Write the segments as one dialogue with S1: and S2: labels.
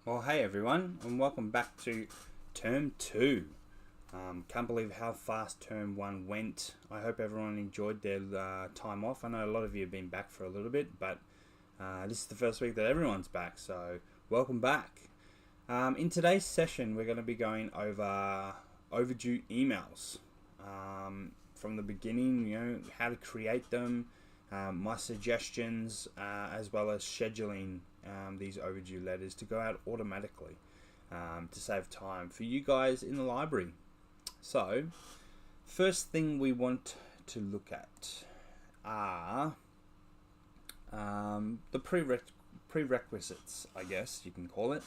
S1: Well, hey everyone, and welcome back to Term 2. Can't believe how fast Term 1 went. I hope everyone enjoyed their time off. I know a lot of you have been back for a little bit, but this is the first week that everyone's back, so welcome back. In today's session, we're going to be going over overdue emails. From the beginning, how to create them, my suggestions, as well as scheduling these overdue letters to go out automatically to save time for you guys in the library. So, first thing we want to look at are the prerequisites, I guess you can call it.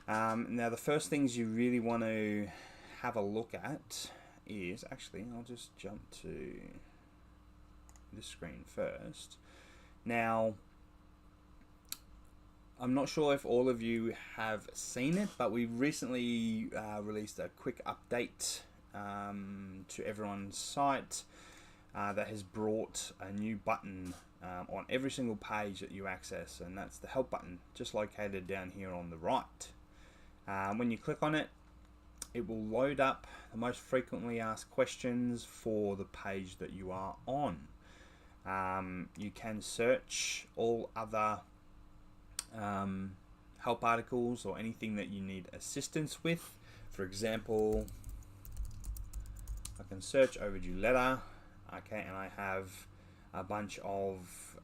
S1: Now, the first things you really want to have a look at is, actually, I'll just jump to this screen first. Now, I'm not sure if all of you have seen it, but we recently released a quick update to everyone's site that has brought a new button on every single page that you access, and that's the help button, just located down here on the right. When you click on it, it will load up the most frequently asked questions for the page that you are on. You can search all other help articles or anything that you need assistance with. For example, I can search overdue letter, okay, and I have a bunch of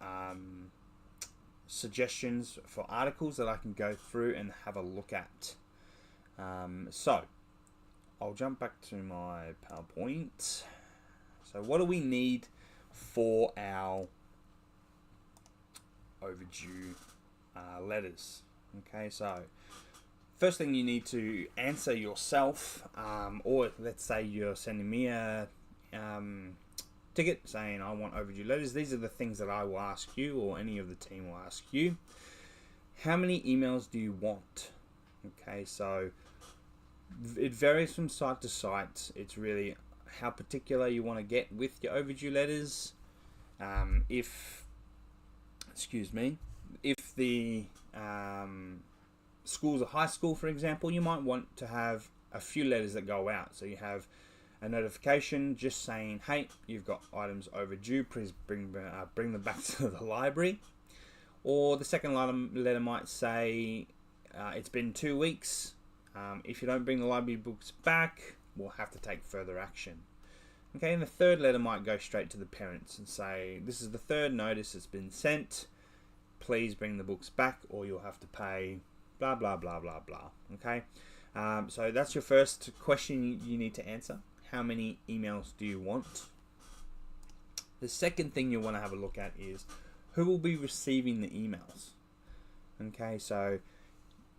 S1: suggestions for articles that I can go through and have a look at. So I'll jump back to my PowerPoint. So what do we need for our overdue letters? Okay, so first thing you need to answer yourself, or let's say you're sending me a ticket saying I want overdue letters. These are the things that I will ask you, or any of the team will ask you. How many emails do you want? Okay, so it varies from site to site. It's really how particular you want to get with your overdue letters. If the school's a high school, for example, you might want to have a few letters that go out. So you have a notification just saying, hey, you've got items overdue, please bring them back to the library. Or the second letter might say, it's been 2 weeks. If you don't bring the library books back, we'll have to take further action. Okay, and the third letter might go straight to the parents and say, this is the third notice that's been sent. Please bring the books back or you'll have to pay blah, blah, blah, blah, blah. Okay, so that's your first question you need to answer. How many emails do you want? The second thing you want to have a look at is who will be receiving the emails. Okay, so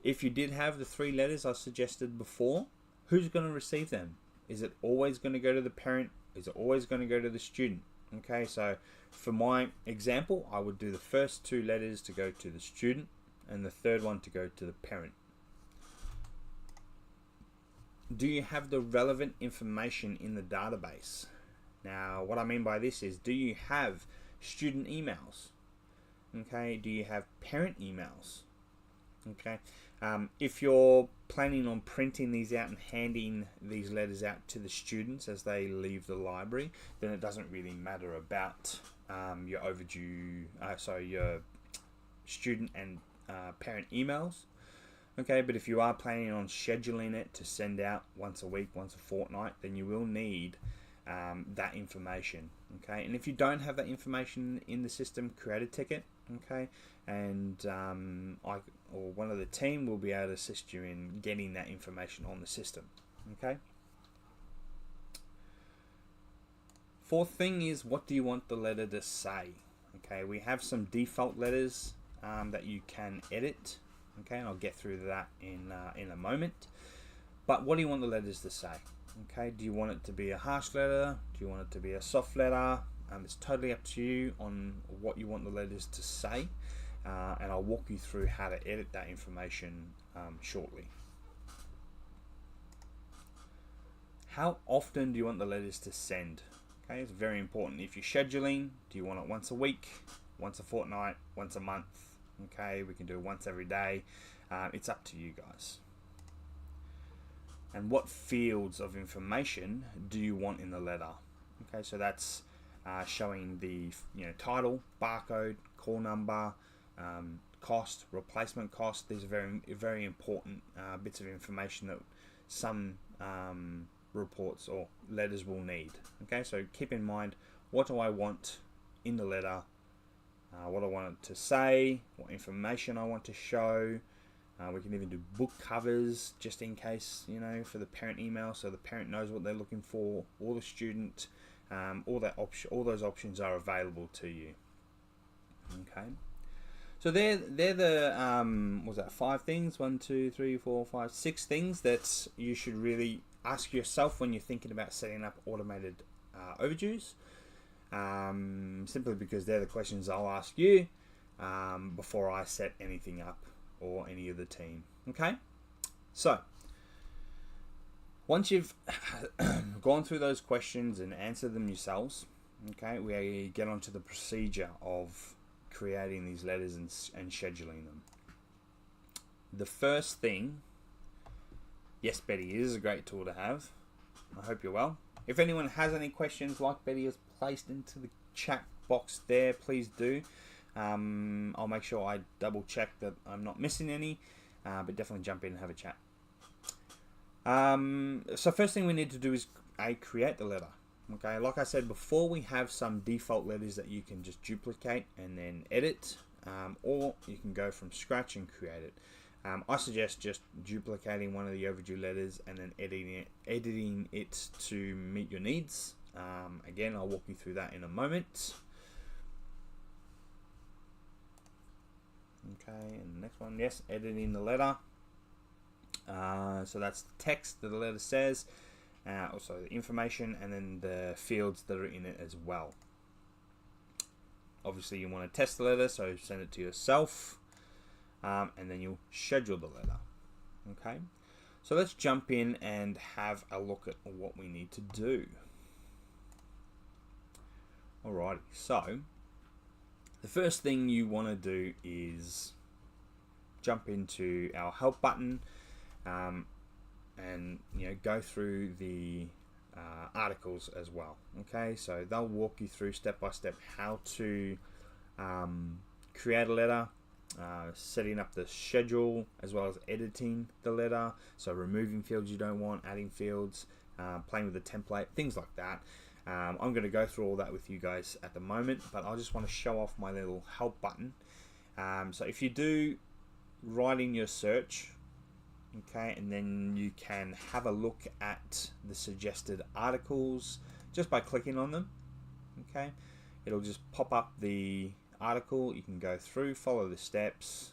S1: if you did have the 3 letters I suggested before, who's going to receive them? Is it always going to go to the parent? Is it always going to go to the student? Okay, so for my example, I would do the first 2 letters to go to the student and the third one to go to the parent. Do you have the relevant information in the database? Now, what I mean by this is, do you have student emails? Okay, do you have parent emails? Okay, if you're planning on printing these out and handing these letters out to the students as they leave the library, then it doesn't really matter about your your student and parent emails. Okay, but if you are planning on scheduling it to send out once a week, once a fortnight, then you will need that information. Okay, and if you don't have that information in the system, create a ticket. Okay, and I or one of the team will be able to assist you in getting that information on the system. Okay. Fourth thing is, what do you want the letter to say? Okay, we have some default letters that you can edit. Okay, and I'll get through that in a moment. But what do you want the letters to say? Okay, do you want it to be a harsh letter? Do you want it to be a soft letter? It's totally up to you on what you want the letters to say, and I'll walk you through how to edit that information shortly. How often do you want the letters to send? Okay, it's very important. If you're scheduling, do you want it once a week, once a fortnight, once a month? Okay, we can do it once every day. It's up to you guys. And what fields of information do you want in the letter? Okay, so that's showing the title, barcode, call number, cost, replacement cost. These are very, very important bits of information that some reports or letters will need. Okay, so keep in mind, what do I want in the letter? What I want it to say, what information I want to show. We can even do book covers just in case, for the parent email, so the parent knows what they're looking for, or the student. All those options are available to you. Okay, so they're the 5 things, 1, 2, 3, 4, 5, 6 things that you should really ask yourself when you're thinking about setting up automated overdues. Simply because they're the questions I'll ask you before I set anything up or any of the team. Okay, so once you've gone through those questions and answered them yourselves, okay, we get onto the procedure of creating these letters and scheduling them. The first thing, yes, Betty, it is a great tool to have. I hope you're well. If anyone has any questions like Betty has placed into the chat box there, please do. I'll make sure I double check that I'm not missing any, but definitely jump in and have a chat. So first thing we need to do is create the letter. Okay, like I said before, we have some default letters that you can just duplicate and then edit, or you can go from scratch and create it. I suggest just duplicating one of the overdue letters and then editing it to meet your needs. Again, I'll walk you through that in a moment. Okay, and the next one, yes, editing the letter. So that's the text that the letter says, also the information, and then the fields that are in it as well. Obviously, you want to test the letter, so send it to yourself, and then you'll schedule the letter. Okay, so let's jump in and have a look at what we need to do. Alrighty, so the first thing you want to do is jump into our help button, and go through the articles as well. Okay, so they'll walk you through step by step how to create a letter, setting up the schedule, as well as editing the letter, so removing fields you don't want, adding fields, playing with the template, things like that. I'm going to go through all that with you guys at the moment, but I just want to show off my little help button. So if you do write in your search, okay, and then you can have a look at the suggested articles just by clicking on them. Okay, it'll just pop up the article. You can go through, follow the steps,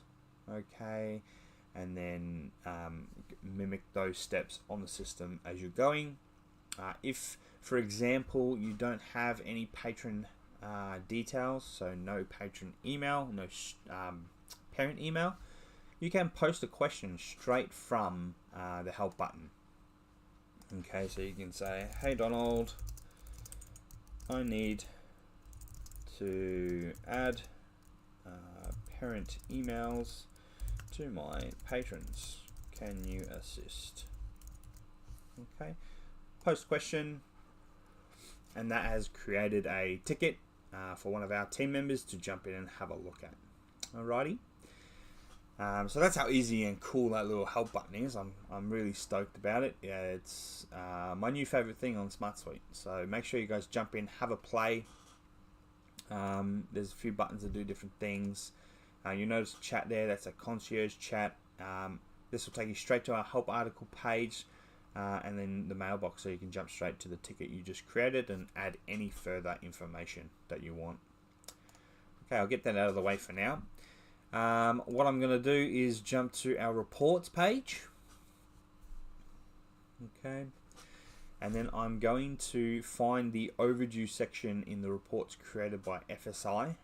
S1: okay, and then mimic those steps on the system as you're going. If, for example, you don't have any patron details, so no patron email, no parent email, you can post a question straight from the help button. Okay, so you can say, hey Donald, I need to add parent emails to my patrons. Can you assist? Okay, post question, and that has created a ticket for one of our team members to jump in and have a look at. Alrighty. So that's how easy and cool that little help button is. I'm really stoked about it. Yeah, it's my new favorite thing on SmartSuite. So make sure you guys jump in, have a play. There's a few buttons that do different things. You notice chat there. That's a concierge chat. This will take you straight to our help article page, and then the mailbox, so you can jump straight to the ticket you just created and add any further information that you want. Okay, I'll get that out of the way for now. What I'm going to do is jump to our reports page. Okay, and then I'm going to find the overdue section in the reports created by FSI.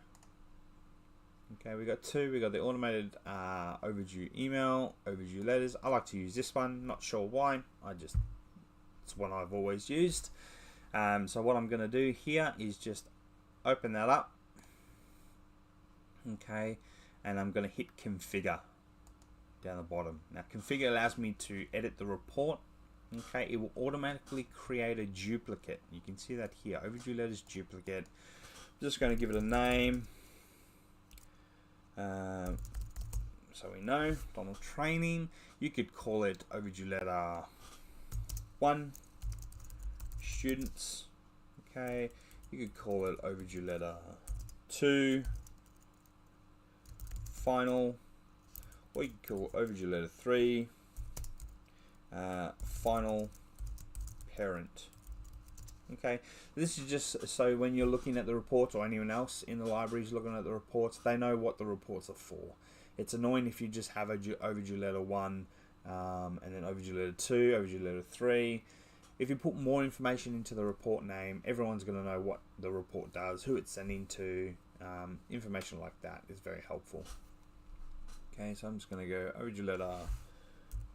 S1: Okay, we got two. We got the automated overdue email, overdue letters. I like to use this one. Not sure why. It's one I've always used. So what I'm going to do here is just open that up. Okay, and I'm going to hit configure. down the bottom. Now configure allows me to edit the report. Okay, it will automatically create a duplicate. You can see that here, overdue letters duplicate. I'm just going to give it a name. So we know, Donald Training. You could call it overdue letter 1, students. Okay, you could call it overdue letter 2, final. Or you could call overdue letter 3, final parent. Okay, this is just so when you're looking at the reports, or anyone else in the library is looking at the reports, they know what the reports are for. It's annoying if you just have overdue letter 1 and then overdue letter 2, overdue letter 3. If you put more information into the report name, everyone's going to know what the report does, who it's sending to. Information like that is very helpful. Okay, so I'm just going to go overdue letter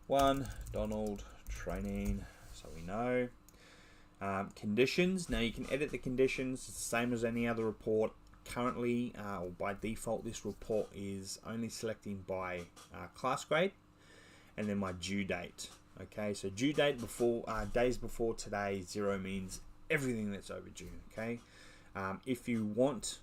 S1: 1, Donald Training, so we know. Conditions. Now you can edit the conditions. It's the same as any other report. Currently, or by default, this report is only selecting by class grade and then my due date. Okay, so due date before days before today, 0 means everything that's overdue. Okay, if you want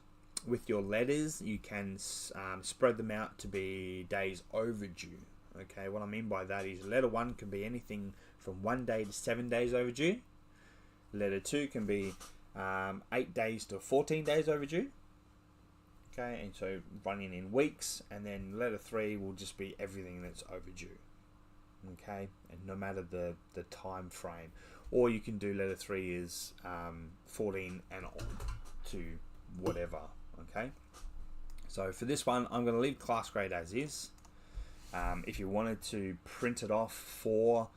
S1: with your letters, you can spread them out to be days overdue. Okay, what I mean by that is letter 1 can be anything from 1 day to 7 days overdue. Letter 2 can be 8 days to 14 days overdue. Okay, and so running in weeks, and then letter 3 will just be everything that's overdue. Okay, and no matter the time frame. Or you can do letter 3 is 14 and on to whatever. Okay, so for this one, I'm going to leave class grade as is. If you wanted to print it off for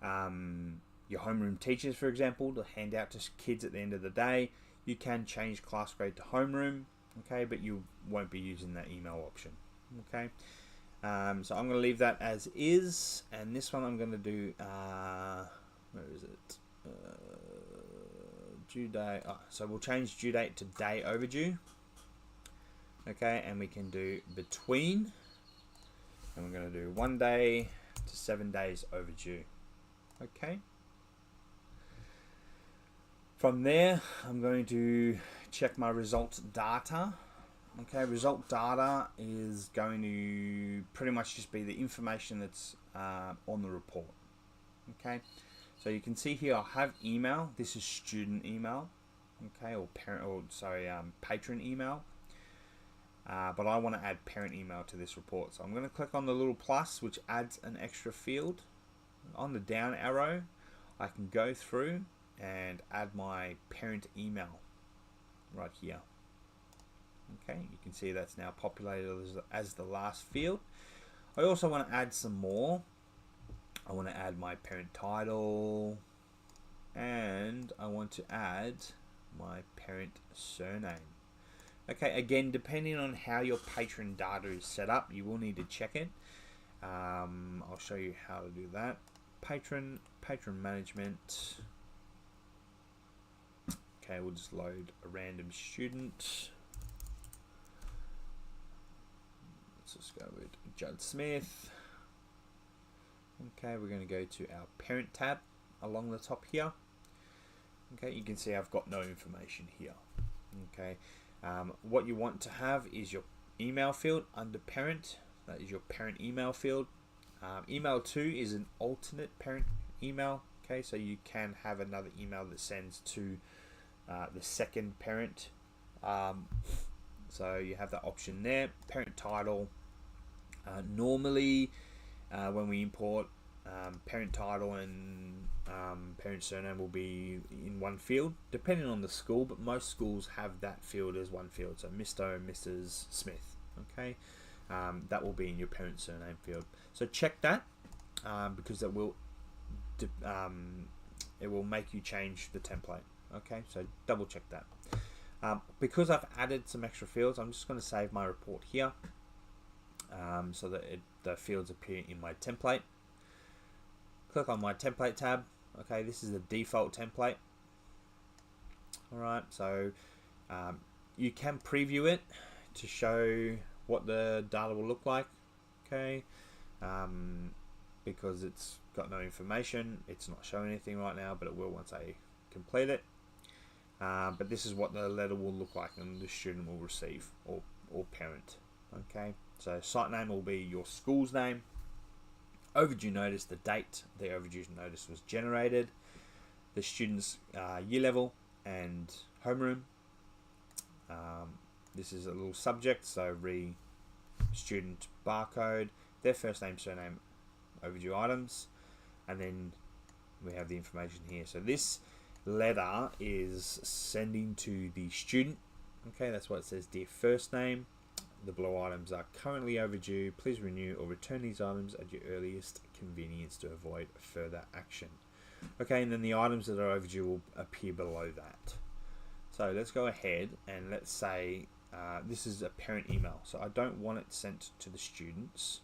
S1: your homeroom teachers, for example, to hand out to kids at the end of the day, you can change class grade to homeroom, okay, but you won't be using that email option. Okay, so I'm going to leave that as is, and this one I'm going to do where is it, due date. So we'll change due date to day overdue. Okay, and we can do between, and we're going to do 1 day to 7 days overdue. Okay, from there I'm going to check my results data. Okay, result data is going to pretty much just be the information that's on the report. Okay, so you can see here I have email. This is student email, okay, or parent, or sorry, patron email. But I want to add parent email to this report, so I'm going to click on the little plus, which adds an extra field. On the down arrow, I can go through and add my parent email right here. Okay, you can see that's now populated as the last field. I also want to add some more. I want to add my parent title, and I want to add my parent surname. Okay, again, depending on how your patron data is set up, you will need to check it. I'll show you how to do that. Patron management. Okay, we'll just load a random student. Let's just go with Judd Smith. Okay, we're going to go to our parent tab along the top here. Okay, you can see I've got no information here. Okay, what you want to have is your email field under parent. That is your parent email field. Email 2 is an alternate parent email. Okay, so you can have another email that sends to the second parent. So you have that option there. Parent title. Normally, when we import, parent title and parent surname will be in one field, depending on the school, but most schools have that field as one field. So Mr. and Mrs. Smith. Okay, that will be in your parent surname field. So check that because it will make you change the template. Okay, so double check that. Because I've added some extra fields, I'm just going to save my report here so that the fields appear in my template. Click on my template tab. Okay, this is the default template. Alright, so you can preview it to show what the data will look like. Okay, because it's got no information. It's not showing anything right now, but it will once I complete it. But this is what the letter will look like and the student will receive, or parent. Okay, so site name will be your school's name. Overdue notice, the date the overdue notice was generated, the student's year level and homeroom. This is a little subject, so student barcode, their first name, surname, overdue items, and then we have the information here. So this letter is sending to the student. Okay, that's what it says. Dear first name, the below items are currently overdue. Please renew or return these items at your earliest convenience to avoid further action. Okay, and then the items that are overdue will appear below that. So let's go ahead and let's say this is a parent email. So I don't want it sent to the students.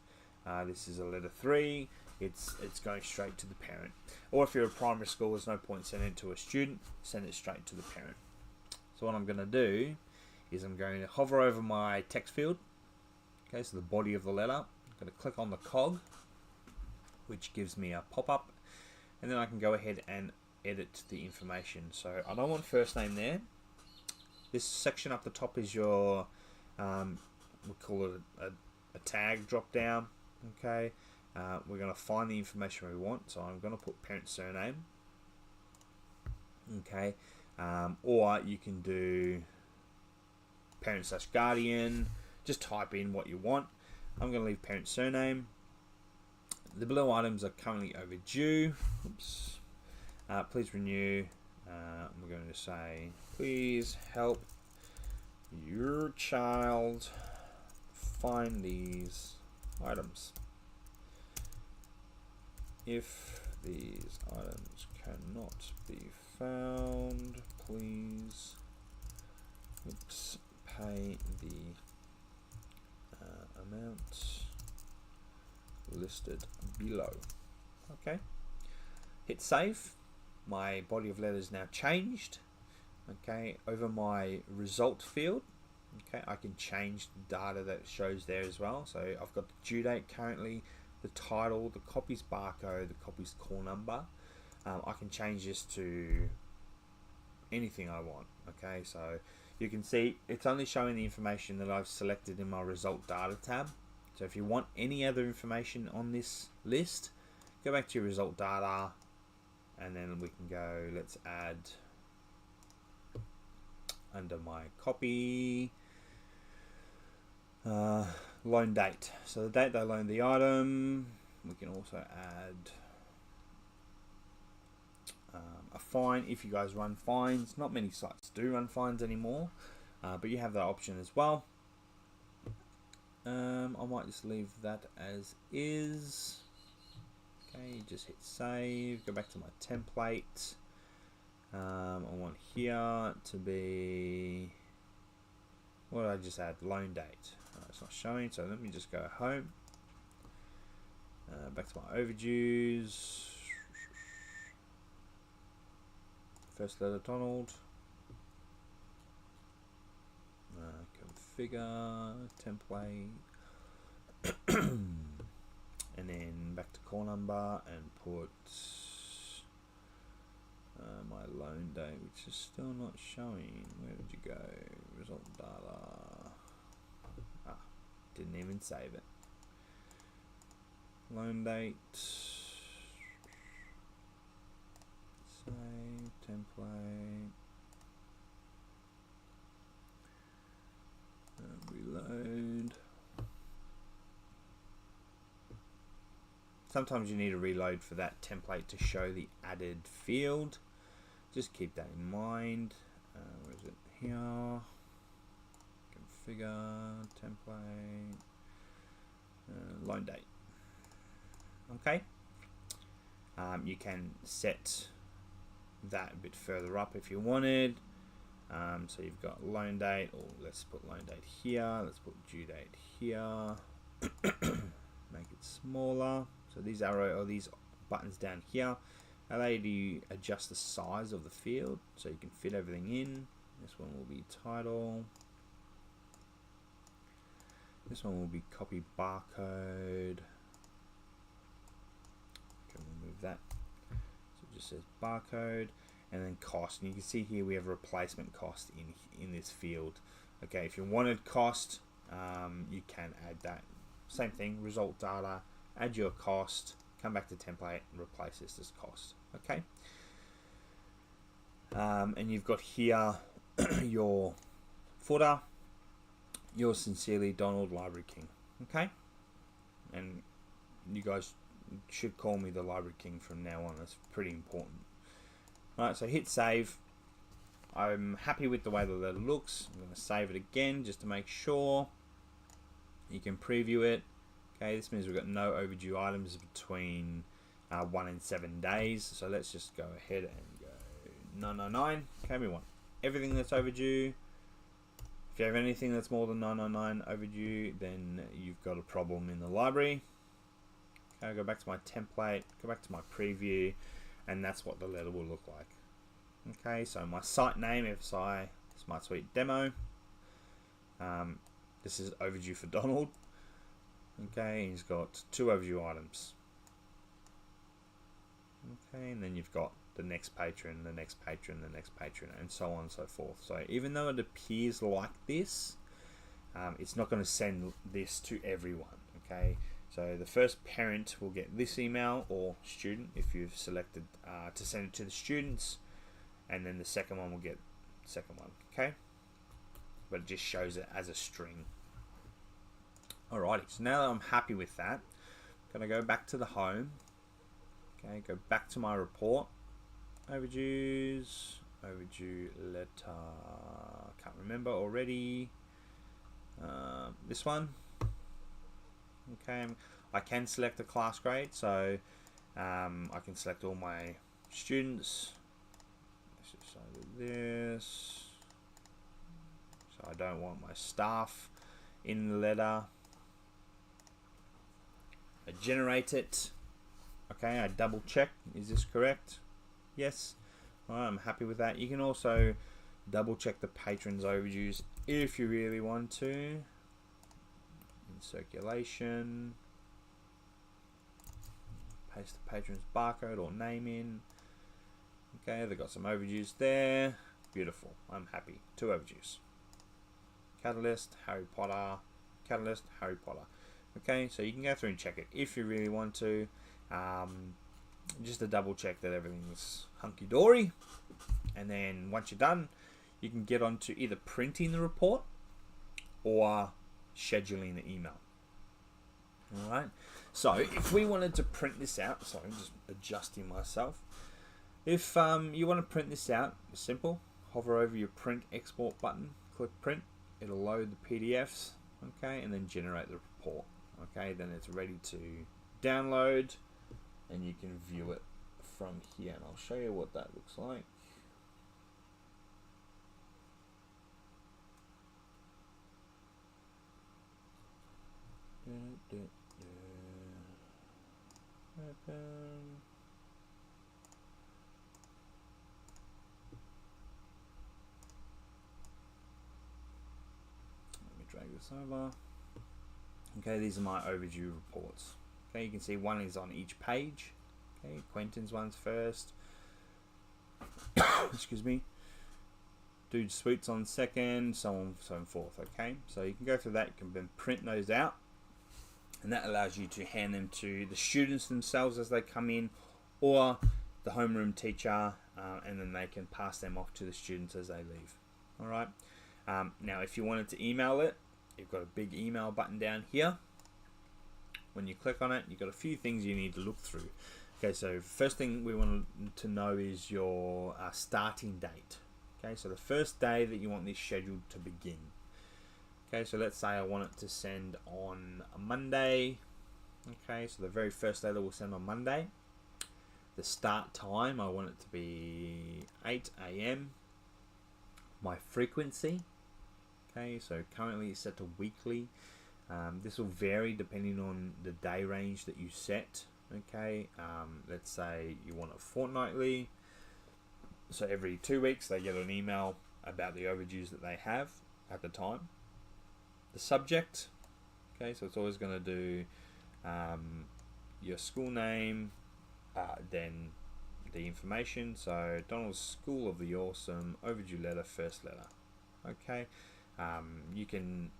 S1: This is a letter 3. It's going straight to the parent. Or if you're a primary school, there's no point sending it to a student. Send it straight to the parent. So what I'm going to do is I'm going to hover over my text field. Okay, so the body of the letter. I'm going to click on the cog, which gives me a pop-up, and then I can go ahead and edit the information. So I don't want first name there. This section up the top is your, we'll call it a tag drop down. Okay, we're going to find the information we want, so I'm going to put parent surname. Okay, or you can do parent/guardian. Just type in what you want. I'm going to leave parent surname. The below items are currently overdue. Oops. Please renew. We're going to say, please help your child find these items. If these items cannot be found, please pay the amount listed below. Okay, hit save. My body of letter is now changed. Okay, over my result field, okay, I can change the data that shows there as well. So I've got the due date currently, the title, the copy's barcode, the copy's call number. I can change this to anything I want. Okay, so you can see it's only showing the information that I've selected in my result data tab. So if you want any other information on this list, go back to your result data, and then we can go, let's add under my copy, loan date. So the date they loaned the item. We can also add a fine if you guys run fines. Not many sites do run fines anymore, but you have that option as well. I might just leave that as is. Okay, just hit save, go back to my template. I want here to be, what did I just add? Loan date. It's not showing, so let me just go home. Back to my overdues. First letter Donald. Configure, template. And then back to call number and put my loan date, which is still not showing. Where did you go? Result data. Didn't even save it. Loan date. Save, template. Reload. Sometimes you need to reload for that template to show the added field. Just keep that in mind. Where is it? Here. Configure, template, loan date. Okay. You can set that a bit further up if you wanted. So you've got loan date, or let's put loan date here. Let's put due date here. Make it smaller. So these arrow or these buttons down here allow you to adjust the size of the field so you can fit everything in. This one will be title. This one will be copy barcode. remove that. So it just says barcode, and then cost. And you can see here we have replacement cost in this field. Okay, if you wanted cost, you can add that. Same thing, result data, add your cost, come back to template and replace this as cost. Okay. And you've got here your footer, yours sincerely, Donald Library King. Okay. And you guys should call me the Library King from now on. That's pretty important. Alright, so hit save. I'm happy with the way the letter looks. I'm going to save it again just to make sure. You can preview it. Okay, this means we've got no overdue items between 1 and 7 days. So let's just go ahead and go 999. Okay, we want everything that's overdue. If you have anything that's more than 999 overdue, then you've got a problem in the library. Okay, I'll go back to my template, go back to my preview, and that's what the letter will look like. Okay, so my site name, FSI SmartSuite Demo. This is overdue for Donald. Okay, he's got 2 overdue items. Okay, and then you've got the next patron, the next patron, the next patron, and so on and so forth. So even though it appears like this, it's not going to send this to everyone. Okay, so the first parent will get this email, or student if you've selected to send it to the students, and then the second one will get the second one. Okay, but it just shows it as a string. Alrighty, so now that I'm happy with that, I'm going to go back to the home. Okay, go back to my report. Overdues, overdue letter, can't remember already. This one. Okay, I can select a class grade, so I can select all my students. Let's just say this. So I don't want my staff in the letter. I generate it. Okay, I double check, is this correct? Yes. Alright, I'm happy with that. You can also double check the patron's overdues if you really want to. In circulation. Paste the patron's barcode or name in. Okay, they've got some overdues there. Beautiful. I'm happy. 2 overdues. Catalyst, Harry Potter. Catalyst, Harry Potter. Okay, so you can go through and check it if you really want to. Just to double check that everything's hunky-dory, and then once you're done, you can get on to either printing the report or scheduling the email. Alright, so if we wanted to print this out, sorry, I'm just adjusting myself. If you want to print this out, it's simple. Hover over your print export button, click print, it'll load the PDFs, okay, and then generate the report. Okay, then it's ready to download, and you can view it from here, and I'll show you what that looks like. Open. Let me drag this over. Okay, these are my overdue reports. Okay, you can see one is on each page. Okay, Quentin's one's first. Excuse me. Dude Sweet's on second, so on and forth. Okay, so you can go through that. You can then print those out, and that allows you to hand them to the students themselves as they come in, or the homeroom teacher, and then they can pass them off to the students as they leave. All right. Now, if you wanted to email it, you've got a big email button down here. When you click on it, you've got a few things you need to look through. Okay, so first thing we want to know is your starting date. Okay, so the first day that you want this scheduled to begin. Okay, so let's say I want it to send on a Monday. Okay, so the very first day that we'll send on Monday. The start time, I want it to be 8 AM. My frequency. Okay, so currently it's set to weekly. This will vary depending on the day range that you set. Okay, let's say you want it fortnightly. So every 2 weeks they get an email about the overdues that they have at the time. The subject. Okay, so it's always going to do your school name, then the information. So Donald's School of the Awesome, overdue letter, first letter. Okay, you can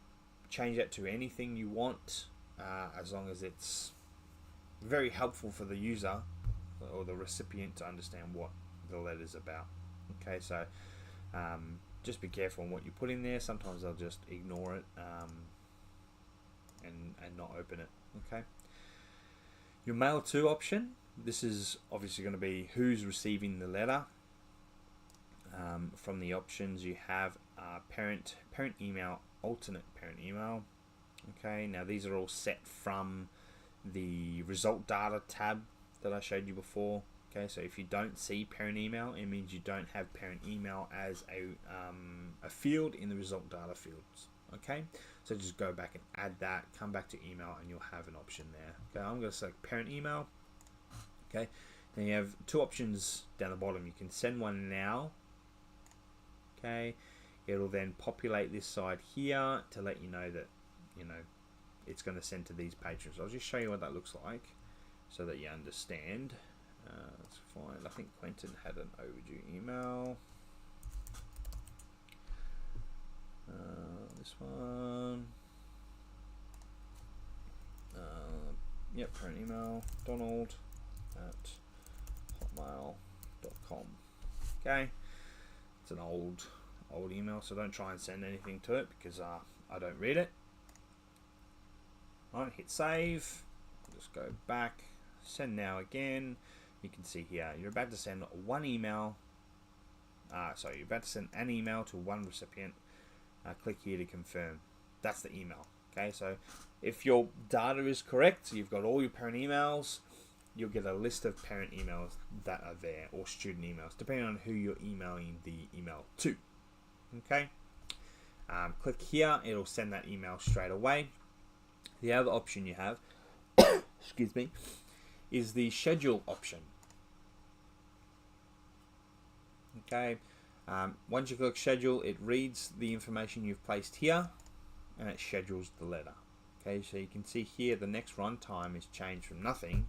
S1: change that to anything you want, as long as it's very helpful for the user or the recipient to understand what the letter's about. Okay, so just be careful on what you put in there. Sometimes they'll just ignore it and not open it. Okay, your mail to option, this is obviously going to be who's receiving the letter. From the options you have parent email, alternate parent email. Okay, now these are all set from the result data tab that I showed you before. Okay, so if you don't see parent email, it means you don't have parent email as a field in the result data fields. Okay, so just go back and add that, come back to email, and you'll have an option there. Okay, I'm going to select parent email. Okay, then you have two options down the bottom. You can send one now. Okay, it'll then populate this side here to let you know that it's going to send to these patrons. I'll just show you what that looks like so that you understand. That's fine. I think Quentin had an overdue email. This one. Yep, parent email, Donald at hotmail.com. Okay, it's an old email, so don't try and send anything to it because I don't read it. Alright, hit save. Just go back, send now again. You can see here you're about to send one email. You're about to send an email to one recipient. Click here to confirm. That's the email. Okay, so if your data is correct, so you've got all your parent emails, you'll get a list of parent emails that are there, or student emails, depending on who you're emailing the email to. Okay, click here, it'll send that email straight away. The other option you have, excuse me, is the schedule option. Okay, once you click schedule, it reads the information you've placed here and it schedules the letter. Okay, so you can see here the next run time is changed from nothing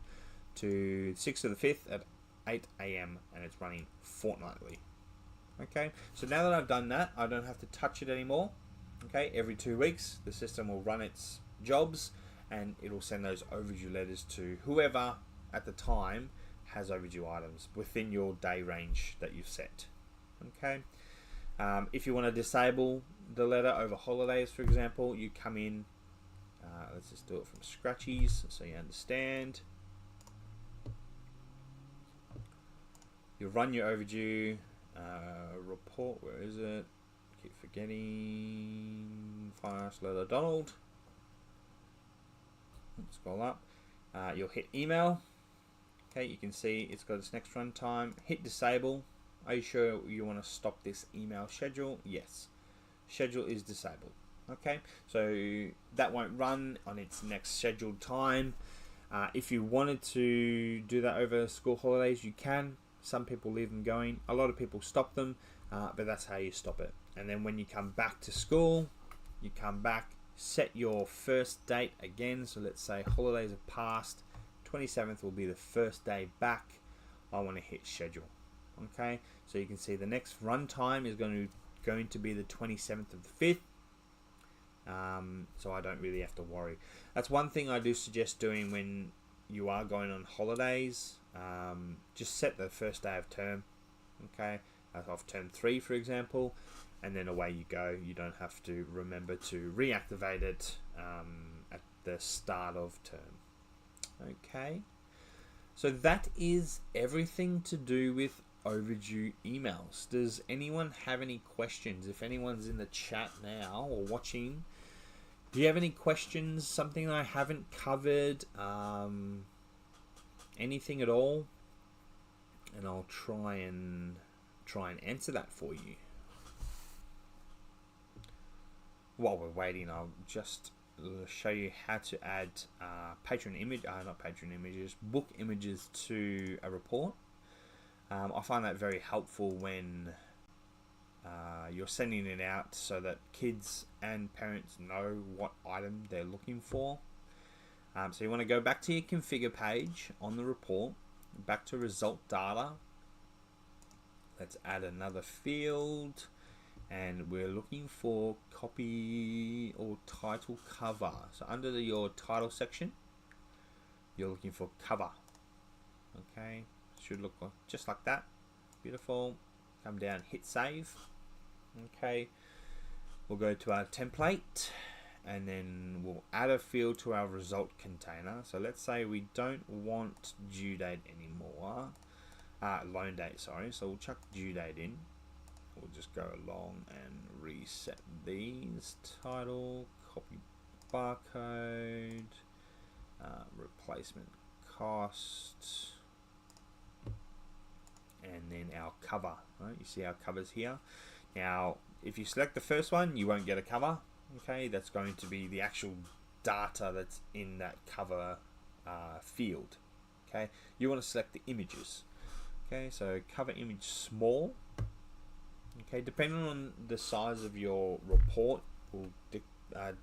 S1: to 6th of the 5th at 8 AM and it's running fortnightly. Okay, so now that I've done that, I don't have to touch it anymore. Okay, every 2 weeks the system will run its jobs and it'll send those overdue letters to whoever at the time has overdue items within your day range that you've set. Okay, if you want to disable the letter over holidays, for example, you come in, let's just do it from scratchies so you understand. You run your overdue report. Where is it? Keep forgetting. Fire letter Donald. Scroll up. You'll hit email. Okay, you can see it's got its next run time. Hit disable. Are you sure you want to stop this email schedule? Yes. Schedule is disabled. Okay, so that won't run on its next scheduled time. If you wanted to do that over school holidays, you can. Some people leave them going. A lot of people stop them, but that's how you stop it. And then when you come back to school, you come back, set your first date again. So let's say holidays have passed. 27th will be the first day back. I want to hit schedule. Okay, so you can see the next run time is going to be the 27th of the 5th. So I don't really have to worry. That's one thing I do suggest doing when you are going on holidays. Just set the first day of term, okay, of term 3 for example, and then away you go. You don't have to remember to reactivate it at the start of term. Okay, so that is everything to do with overdue emails. Does anyone have any questions? If anyone's in the chat now or watching, do you have any questions? Something I haven't covered? Anything at all? And I'll try and answer that for you. While we're waiting, I'll just show you how to add book images to a report. I find that very helpful when you're sending it out so that kids and parents know what item they're looking for. So you want to go back to your configure page on the report. back to result data. Let's add another field, and we're looking for copy or title cover. So under your title section, you're looking for cover. Okay, should look like, just like that. Beautiful. Come down, hit save. Okay, we'll go to our template, and then we'll add a field to our result container. So let's say we don't want due date anymore. Loan date, sorry. So we'll chuck due date in. We'll just go along and reset these. Title, copy barcode, replacement cost, and then our cover. Right? You see our covers here. Now, if you select the first one, you won't get a cover. Okay, that's going to be the actual data that's in that cover field. Okay, you want to select the images. Okay, so cover image small. Okay, depending on the size of your report, will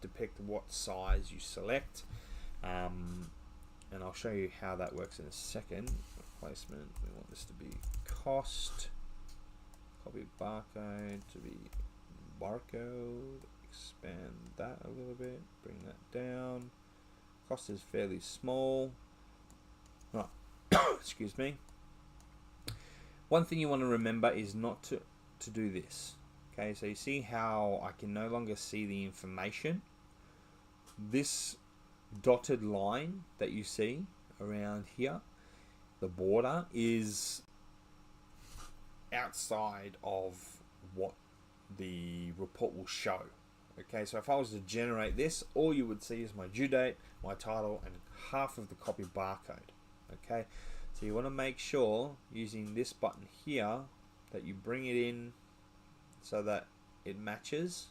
S1: depict what size you select, and I'll show you how that works in a second. Replacement, we want this to be cost, copy barcode to be barcode, expand that a little bit, bring that down. Cost is fairly small. Oh, excuse me. One thing you want to remember is not to do this. Okay, so you see how I can no longer see the information. This dotted line that you see around here, the border, is outside of what the report will show. Okay, so if I was to generate this, all you would see is my due date, my title, and half of the copy barcode. Okay, so you want to make sure using this button here that you bring it in so that it matches,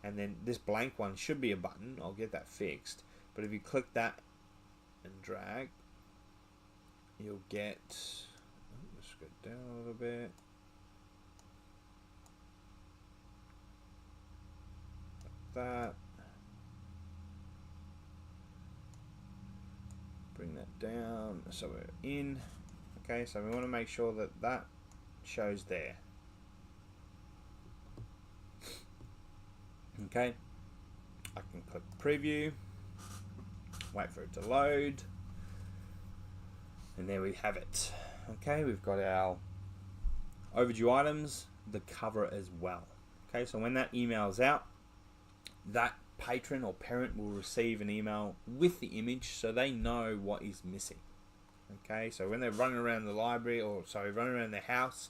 S1: and then this blank one should be a button. I'll get that fixed, but if you click that and drag, you'll get, let's go down a little bit, like that, bring that down so we're in. Okay, so we want to make sure that that shows there. Okay, I can click preview, wait for it to load, and there we have it. Okay, we've got our overdue items, the cover as well. Okay, so when that email's out, that patron or parent will receive an email with the image so they know what is missing. Okay, so when they're running around the library, or sorry, running around their house,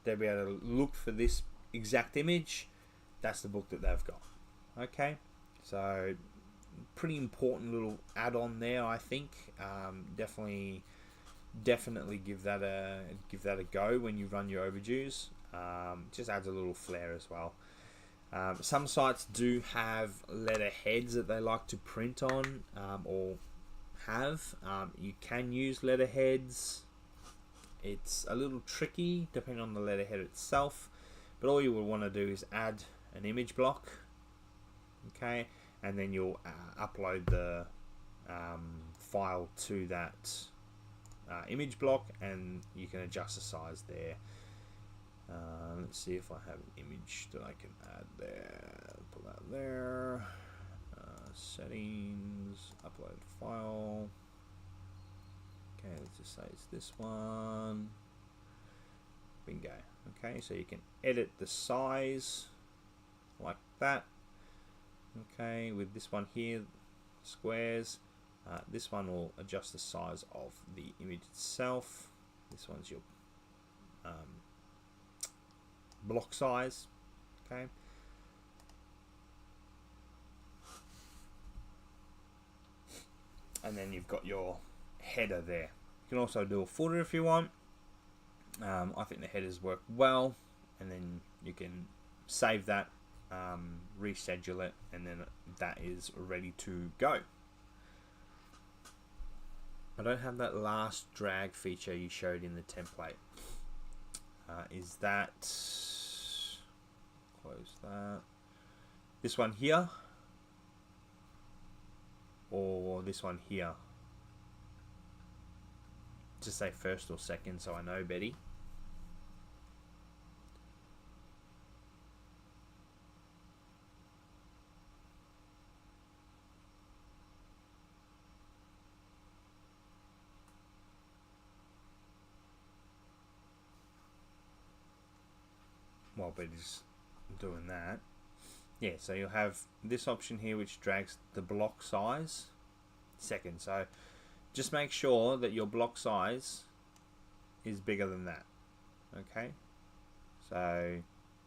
S1: they'll be able to look for this exact image. That's the book that they've got. Okay, so pretty important little add-on there, I think. Definitely give that a go when you run your overdues. Just adds a little flair as well. Some sites do have letterheads that they like to print on, or have. You can use letterheads. It's a little tricky depending on the letterhead itself, but all you will want to do is add an image block. Okay, and then you'll upload the file to that image block, and you can adjust the size there. Let's see if I have an image that I can add there. Put that there. Settings, upload file. Okay, let's just say it's this one. Bingo. Okay, so you can edit the size like that. Okay, with this one here, squares. This one will adjust the size of the image itself. This one's your block size. Okay. And then you've got your header there. You can also do a footer if you want. I think the headers work well, and then you can save that, reschedule it, and then that is ready to go. I don't have that last drag feature you showed in the template. Is that, close that, this one here, or this one here? just say first or second so I know, Betty. While Betty's doing that, yeah, so you'll have this option here which drags the block size second. So just make sure that your block size is bigger than that. Okay, so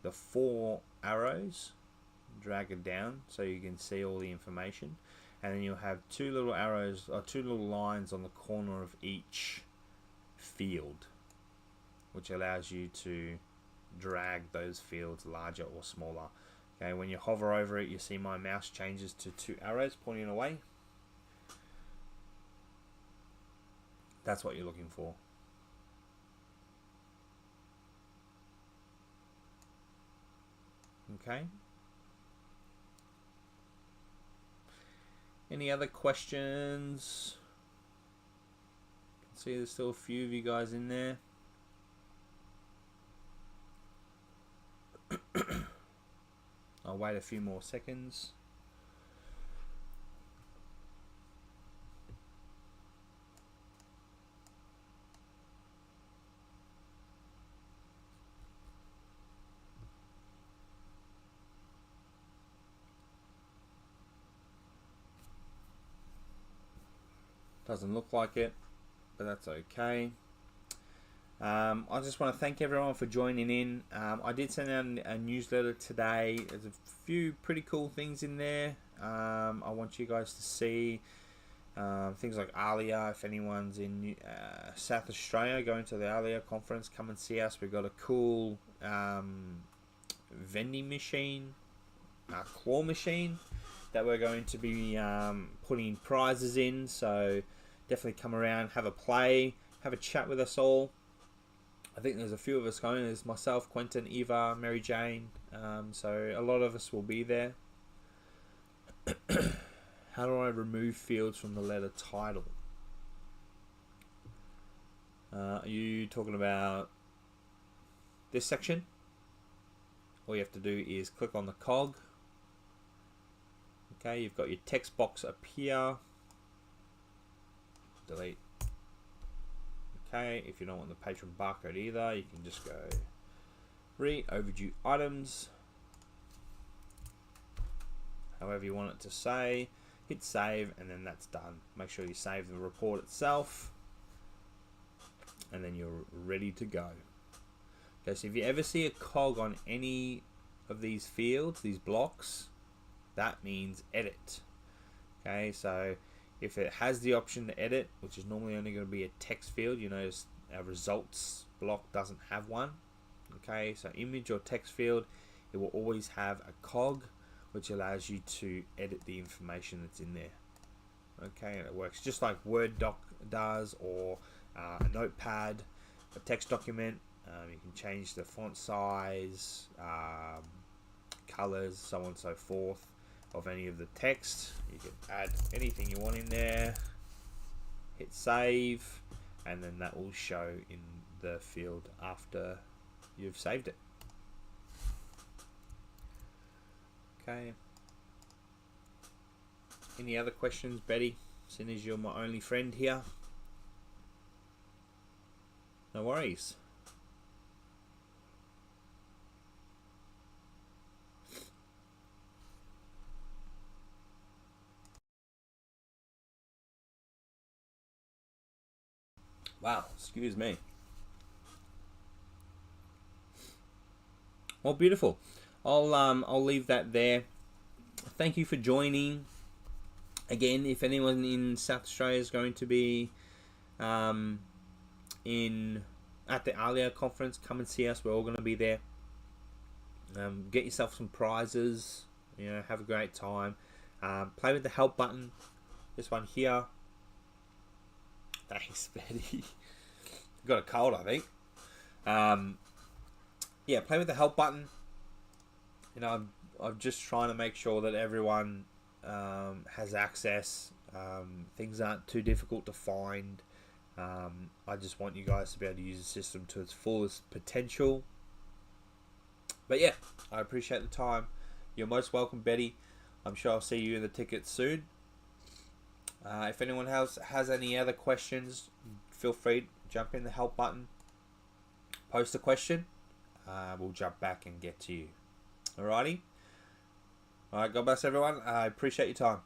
S1: the 4 arrows, drag it down so you can see all the information, and then you'll have 2 little arrows or 2 little lines on the corner of each field, which allows you to drag those fields larger or smaller. Okay, when you hover over it, you see my mouse changes to 2 arrows pointing away. That's what you're looking for. Okay. Any other questions? I can see there's still a few of you guys in there. I'll wait a few more seconds. Doesn't look like it, but that's okay. I just want to thank everyone for joining in. I did send out a newsletter today. There's a few pretty cool things in there. I want you guys to see things like ALIA. If anyone's in South Australia going to the ALIA conference, come and see us. We've got a cool vending machine, claw machine that we're going to be putting prizes in. So definitely come around, have a play, have a chat with us all. I think there's a few of us going. There's myself, Quentin, Eva, Mary Jane. So a lot of us will be there. How do I remove fields from the letter title? Are you talking about this section? All you have to do is click on the cog. Okay, you've got your text box up here. Delete. Okay, if you don't want the patron barcode either, you can just go overdue items, however you want it to say, hit save, and then that's done. Make sure you save the report itself, and then you're ready to go. Okay, so if you ever see a cog on any of these fields, these blocks, that means edit. Okay, so if it has the option to edit, which is normally only going to be a text field, you notice our results block doesn't have one. Okay, so image or text field, it will always have a cog, which allows you to edit the information that's in there. Okay, and it works just like Word doc does, or a notepad, a text document. You can change the font size, colors, so on and so forth, of any of the text. You can add anything you want in there, hit save, and then that will show in the field after you've saved it. Okay. Any other questions, Betty? Seeing as you're my only friend here. No worries. Wow, excuse me. Well, beautiful. I'll leave that there. Thank you for joining. Again, if anyone in South Australia is going to be at the ALIA conference, come and see us. We're all going to be there. Get yourself some prizes. You know, have a great time. Play with the help button. This one here. Thanks, Betty. Got a cold, I think. Yeah, play with the help button. You know, I'm just trying to make sure that everyone has access. Things aren't too difficult to find. I just want you guys to be able to use the system to its fullest potential. But yeah, I appreciate the time. You're most welcome, Betty. I'm sure I'll see you in the tickets soon. If anyone else has any other questions, feel free to jump in the help button, post a question. We'll jump back and get to you. Alrighty? Alright, God bless everyone. I appreciate your time.